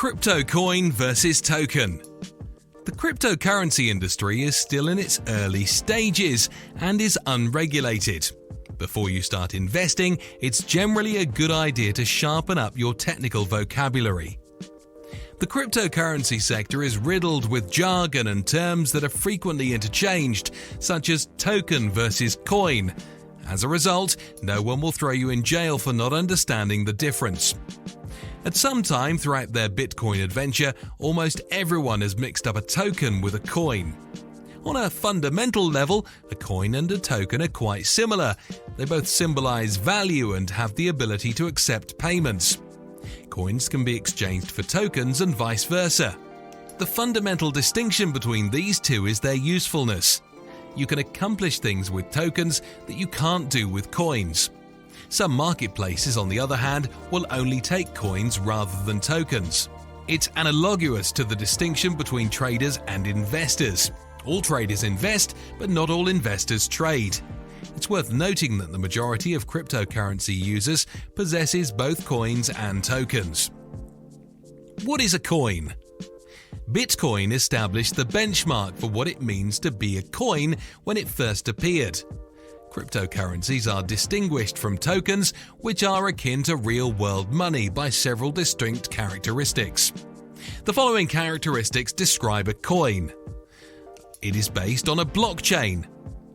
Crypto coin versus token. The cryptocurrency industry is still in its early stages and is unregulated. Before you start investing, it's generally a good idea to sharpen up your technical vocabulary. The cryptocurrency sector is riddled with jargon and terms that are frequently interchanged, such as token versus coin. As a result, no one will throw you in jail for not understanding the difference. At some time throughout their Bitcoin adventure, almost everyone has mixed up a token with a coin. On a fundamental level, a coin and a token are quite similar. They both symbolize value and have the ability to accept payments. Coins can be exchanged for tokens and vice versa. The fundamental distinction between these two is their usefulness. You can accomplish things with tokens that you can't do with coins. Some marketplaces, on the other hand, will only take coins rather than tokens. It's analogous to the distinction between traders and investors. All traders invest, but not all investors trade. It's worth noting that the majority of cryptocurrency users possesses both coins and tokens. What is a coin? Bitcoin established the benchmark for what it means to be a coin when it first appeared. Cryptocurrencies are distinguished from tokens, which are akin to real-world money by several distinct characteristics. The following characteristics describe a coin. It is based on a blockchain.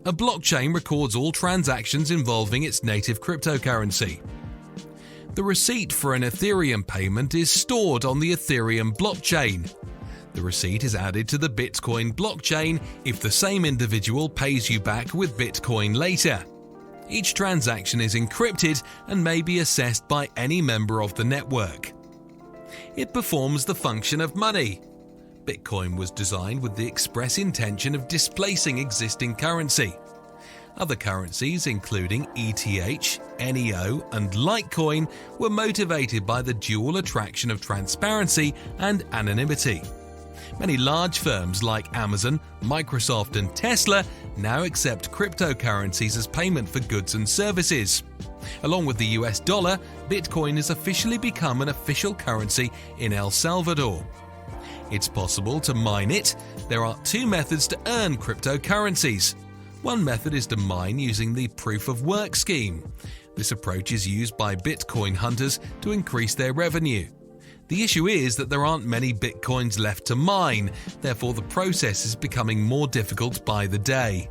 A blockchain records all transactions involving its native cryptocurrency. The receipt for an Ethereum payment is stored on the Ethereum blockchain. The receipt is added to the Bitcoin blockchain if the same individual pays you back with Bitcoin later. Each transaction is encrypted and may be assessed by any member of the network. It performs the function of money. Bitcoin was designed with the express intention of displacing existing currency. Other currencies, including ETH, NEO, and Litecoin, were motivated by the dual attraction of transparency and anonymity. Many large firms like Amazon, Microsoft, and Tesla now accept cryptocurrencies as payment for goods and services. Along with the US dollar, Bitcoin has officially become an official currency in El Salvador. It's possible to mine it. There are two methods to earn cryptocurrencies. One method is to mine using the proof of work scheme. This approach is used by Bitcoin hunters to increase their revenue. The issue is that there aren't many Bitcoins left to mine, therefore the process is becoming more difficult by the day.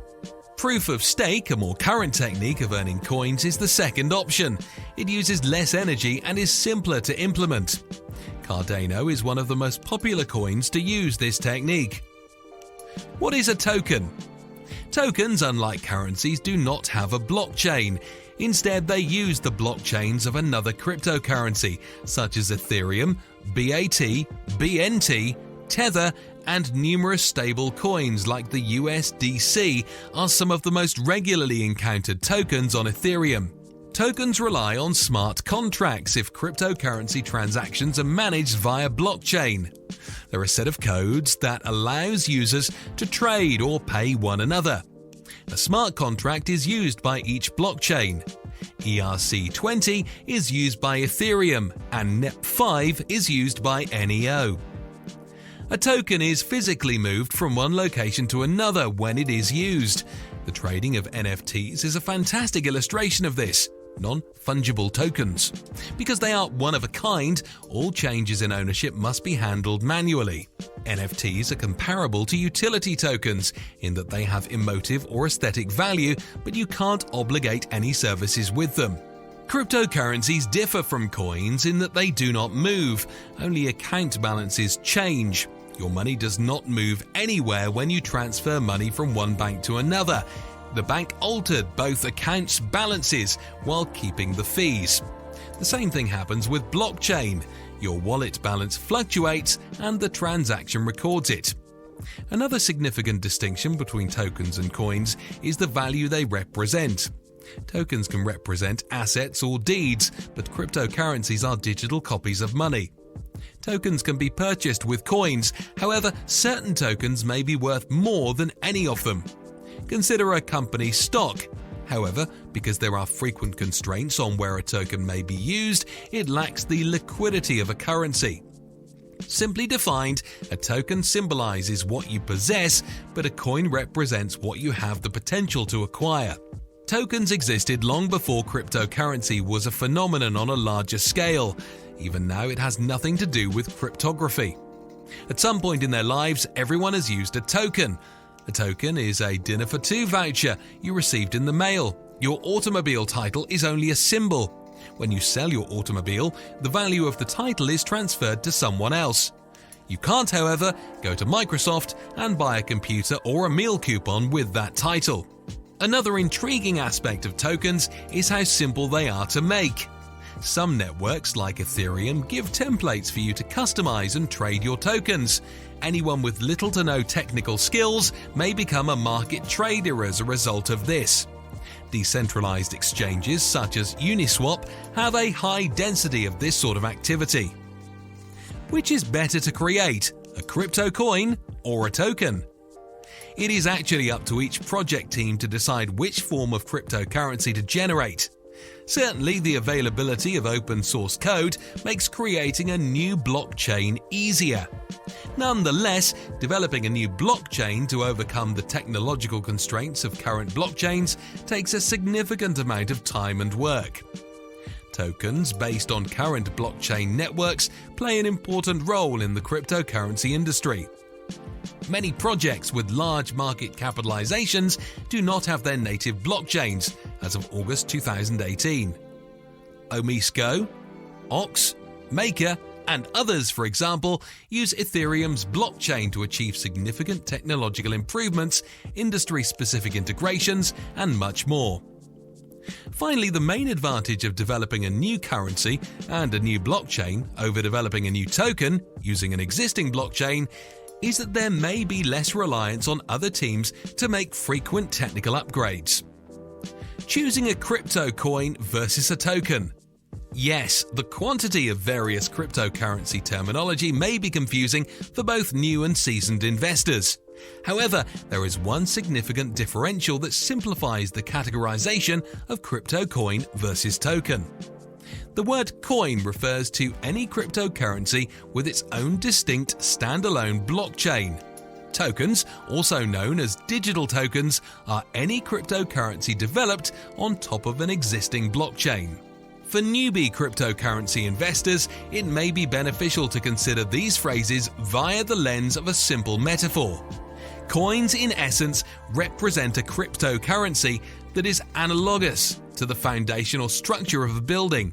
Proof of stake, a more current technique of earning coins, is the second option. It uses less energy and is simpler to implement. Cardano is one of the most popular coins to use this technique. What is a token? Tokens, unlike currencies, do not have a blockchain. Instead, they use the blockchains of another cryptocurrency, such as Ethereum, BAT, BNT, Tether, and numerous stable coins like the USDC are some of the most regularly encountered tokens on Ethereum. Tokens rely on smart contracts if cryptocurrency transactions are managed via blockchain. They're a set of codes that allows users to trade or pay one another. A smart contract is used by each blockchain. ERC20 is used by Ethereum and NEP5 is used by NEO. A token is physically moved from one location to another when it is used. The trading of NFTs is a fantastic illustration of this. Non-fungible tokens. Because they are one of a kind, all changes in ownership must be handled manually. NFTs are comparable to utility tokens in that they have emotive or aesthetic value, but you can't obligate any services with them. Cryptocurrencies differ from coins in that they do not move, only account balances change. Your money does not move anywhere when you transfer money from one bank to another. The bank altered both accounts' balances while keeping the fees. The same thing happens with blockchain. Your wallet balance fluctuates and the transaction records it. Another significant distinction between tokens and coins is the value they represent. Tokens can represent assets or deeds, but cryptocurrencies are digital copies of money. Tokens can be purchased with coins, however, certain tokens may be worth more than any of them. Consider a company's stock. However, because there are frequent constraints on where a token may be used, it lacks the liquidity of a currency. Simply defined, a token symbolizes what you possess, but a coin represents what you have the potential to acquire. Tokens existed long before cryptocurrency was a phenomenon on a larger scale. Even now, it has nothing to do with cryptography. At some point in their lives, everyone has used a token. A token is a dinner for two voucher you received in the mail. Your automobile title is only a symbol. When you sell your automobile, the value of the title is transferred to someone else. You can't, however, go to Microsoft and buy a computer or a meal coupon with that title. Another intriguing aspect of tokens is how simple they are to make. Some networks, like Ethereum, give templates for you to customize and trade your tokens. Anyone with little to no technical skills may become a market trader as a result of this. Decentralized exchanges such as Uniswap have a high density of this sort of activity. Which is better to create, a crypto coin or a token? It is actually up to each project team to decide which form of cryptocurrency to generate. Certainly, the availability of open source code makes creating a new blockchain easier. Nonetheless, developing a new blockchain to overcome the technological constraints of current blockchains takes a significant amount of time and work. Tokens based on current blockchain networks play an important role in the cryptocurrency industry. Many projects with large market capitalizations do not have their native blockchains as of August 2018. Omisco, Ox, Maker, and others, for example, use Ethereum's blockchain to achieve significant technological improvements, industry-specific integrations, and much more. Finally, the main advantage of developing a new currency and a new blockchain over developing a new token using an existing blockchain is that there may be less reliance on other teams to make frequent technical upgrades. Choosing a crypto coin versus a token. Yes, the quantity of various cryptocurrency terminology may be confusing for both new and seasoned investors. However, there is one significant differential that simplifies the categorization of crypto coin versus token. The word coin refers to any cryptocurrency with its own distinct standalone blockchain. Tokens, also known as digital tokens, are any cryptocurrency developed on top of an existing blockchain. For newbie cryptocurrency investors, it may be beneficial to consider these phrases via the lens of a simple metaphor. Coins, in essence, represent a cryptocurrency that is analogous to the foundational structure of a building.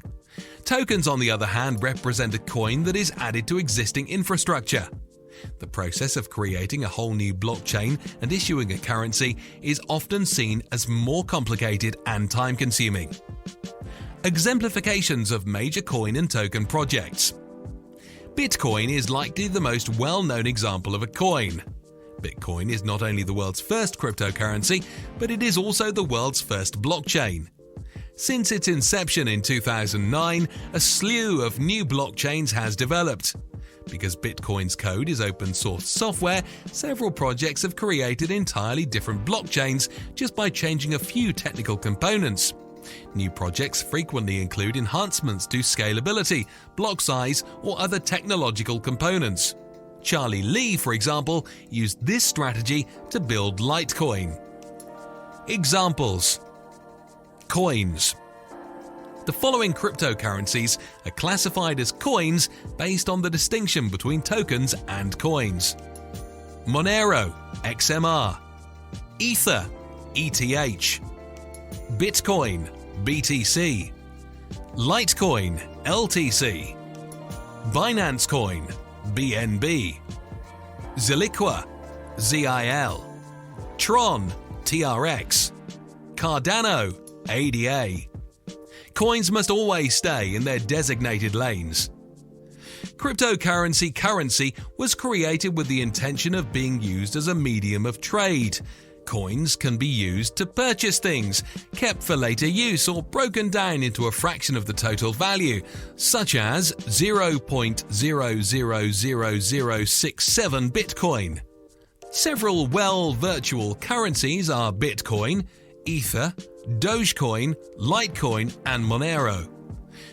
Tokens, on the other hand, represent a coin that is added to existing infrastructure. The process of creating a whole new blockchain and issuing a currency is often seen as more complicated and time-consuming. Exemplifications of major coin and token projects. Bitcoin is likely the most well-known example of a coin. Bitcoin is not only the world's first cryptocurrency, but it is also the world's first blockchain. Since its inception in 2009, a slew of new blockchains has developed. Because Bitcoin's code is open source software, several projects have created entirely different blockchains just by changing a few technical components. New projects frequently include enhancements to scalability, block size, or other technological components. Charlie Lee, for example, used this strategy to build Litecoin. Examples: coins. The following cryptocurrencies are classified as coins based on the distinction between tokens and coins: Monero, XMR; Ether, ETH; Bitcoin, BTC; Litecoin, LTC; Binance Coin, BNB; Ziliqua, ZIL; Tron, TRX; Cardano, ADA. Coins must always stay in their designated lanes. Cryptocurrency currency was created with the intention of being used as a medium of trade. Coins can be used to purchase things, kept for later use, or broken down into a fraction of the total value, such as 0.000067 Bitcoin. Several virtual currencies are Bitcoin, Ether, Dogecoin, Litecoin, and Monero.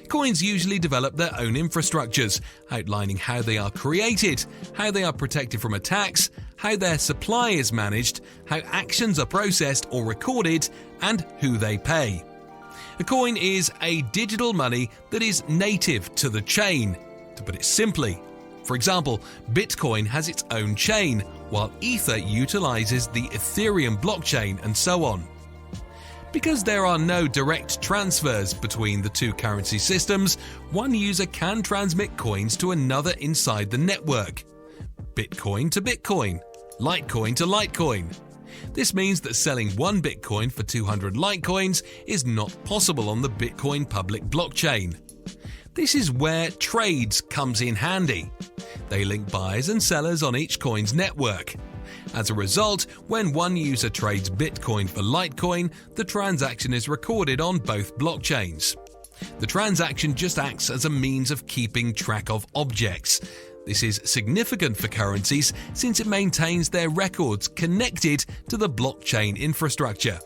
Coins usually develop their own infrastructures, outlining how they are created, how they are protected from attacks, how their supply is managed, how actions are processed or recorded, and who they pay. A coin is a digital money that is native to the chain. To put it simply, for example, Bitcoin has its own chain, while Ether utilizes the Ethereum blockchain, and so on. Because there are no direct transfers between the two currency systems, one user can transmit coins to another inside the network. Bitcoin to Bitcoin, Litecoin to Litecoin. This means that selling one Bitcoin for 200 Litecoins is not possible on the Bitcoin public blockchain. This is where trades comes in handy. They link buyers and sellers on each coin's network. As a result, when one user trades Bitcoin for Litecoin, the transaction is recorded on both blockchains. The transaction just acts as a means of keeping track of objects. This is significant for currencies since it maintains their records connected to the blockchain infrastructure.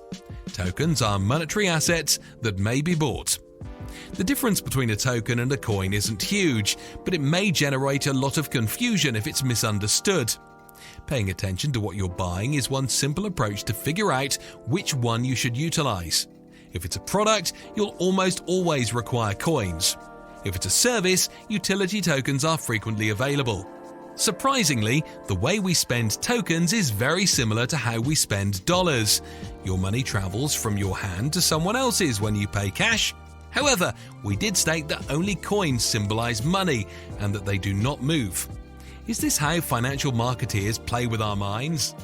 Tokens are monetary assets that may be bought. The difference between a token and a coin isn't huge, but it may generate a lot of confusion if it's misunderstood. Paying attention to what you're buying is one simple approach to figure out which one you should utilize. If it's a product, you'll almost always require coins. If it's a service, utility tokens are frequently available. Surprisingly, the way we spend tokens is very similar to how we spend dollars. Your money travels from your hand to someone else's when you pay cash. However, we did state that only coins symbolize money and that they do not move. Is this how financial marketeers play with our minds?